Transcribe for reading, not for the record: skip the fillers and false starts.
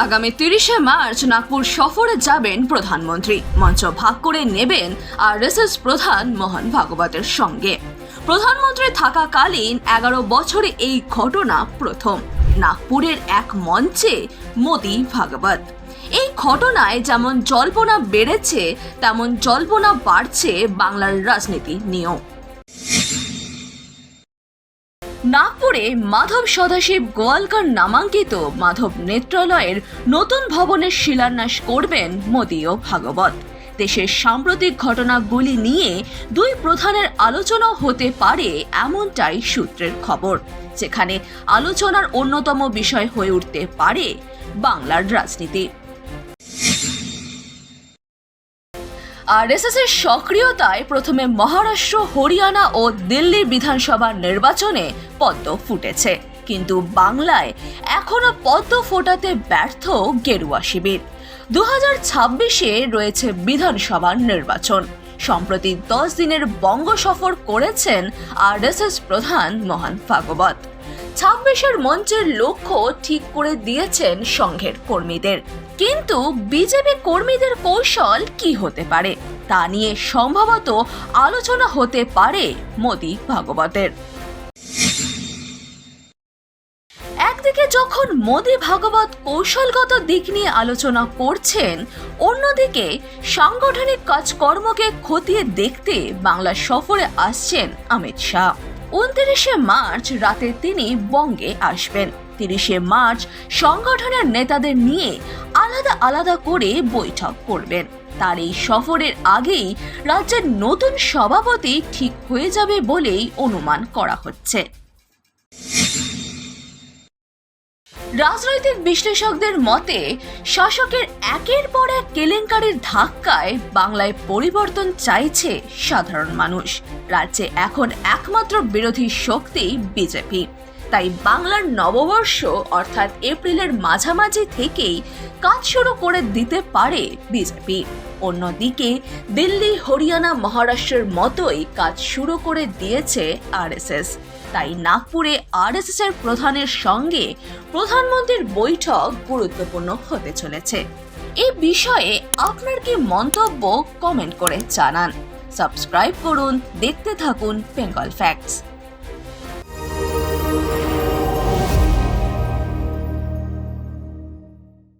আগামী 30শে মার্চ নাগপুর সফরে যাবেন প্রধানমন্ত্রী। মঞ্চ ভাগ করে নেবেন আরএসএস প্রধান মোহন ভাগবতের সঙ্গে। প্রধানমন্ত্রী থাকাকালীন 11 বছরে এই ঘটনা প্রথম। নাগপুরের এক মঞ্চে মোদি ভাগবত। এই ঘটনায় যেমন জল্পনা বেড়েছে তেমন জল্পনা বাড়ছে বাংলার রাজনীতি নিয়েও। নাগপুরে মাধব সদাশিব গোয়ালকার নামাঙ্কিত মাধব নেত্রালয়ের নতুন ভবনের শিলান্যাস করবেন মোদি ও ভাগবত। দেশের সাম্প্রতিক ঘটনাগুলি নিয়ে দুই প্রধানের আলোচনা হতে পারে এমনটাই সূত্রের খবর, যেখানে আলোচনার অন্যতম বিষয় হয়ে উঠতে পারে বাংলার রাজনীতি। আরএসএস এর সক্রিয়তায় প্রথমে মহারাষ্ট্র, হরিয়ানা ও দিল্লির বিধানসভা নির্বাচনে পদ্ম ফুটেছে, কিন্তু বাংলায় এখনো পদ্ম ফোটাতে ব্যর্থ গেরুয়া শিবির। 2026-এ রয়েছে বিধানসভা নির্বাচন। সম্প্রতি 10 দিনের বঙ্গ সফর করেছেন আরএসএস প্রধান মোহন ভাগবত। 26-এর মঞ্চের লক্ষ্য ঠিক করে দিয়েছেন সংঘের কর্মীদের, কিন্তু বিজেপি কর্মীদের কৌশল কি হতে পারে তা নিয়ে সম্ভবত আলোচনা হতে পারে মোদি ভাগবতের। একদিকে যখন মোদি ভাগবত কৌশলগত দিক নিয়ে আলোচনা করছেন, অন্যদিকে সাংগঠনিক কাজকর্মকে খতিয়ে দেখতে বাংলা সফরে আসছেন অমিত শাহ। 29শে মার্চ রাতে তিনি বঙ্গে আসবেন। 30শে মার্চ সংগঠনের নেতাদের নিয়ে আলাদা আলাদা করে বৈঠক করবেন। তার এই সফরের আগেই রাজ্যের নতুন সভাপতি ঠিক হয়ে যাবে বলেই অনুমান করা হচ্ছে। রাজনৈতিক বিশ্লেষকদের মতে, শাসকের একের পর এক কেলেঙ্কারির ধাক্কায় বাংলায় পরিবর্তন চাইছে সাধারণ মানুষ। রাজ্যে এখন একমাত্র বিরোধী শক্তি বিজেপি। তাই বাংলার নববর্ষ অর্থাৎ এপ্রিলের মাঝামাঝি থেকেই কাজ শুরু করে দিতে পারে বিজেপি। অন্যদিকে দিল্লি, হরিয়ানা, মহারাষ্ট্রের মতোই কাজ শুরু করে দিয়েছে আরএসএস। তাই নাগপুরে আরএসএস এর প্রধানের সঙ্গে প্রধানমন্ত্রীর বৈঠক গুরুত্বপূর্ণ হতে চলেছে। এই বিষয়ে আপনার কি মন্তব্য কমেন্ট করে জানান। সাবস্ক্রাইব করুন, দেখতে থাকুন বেঙ্গল ফ্যাক্টস।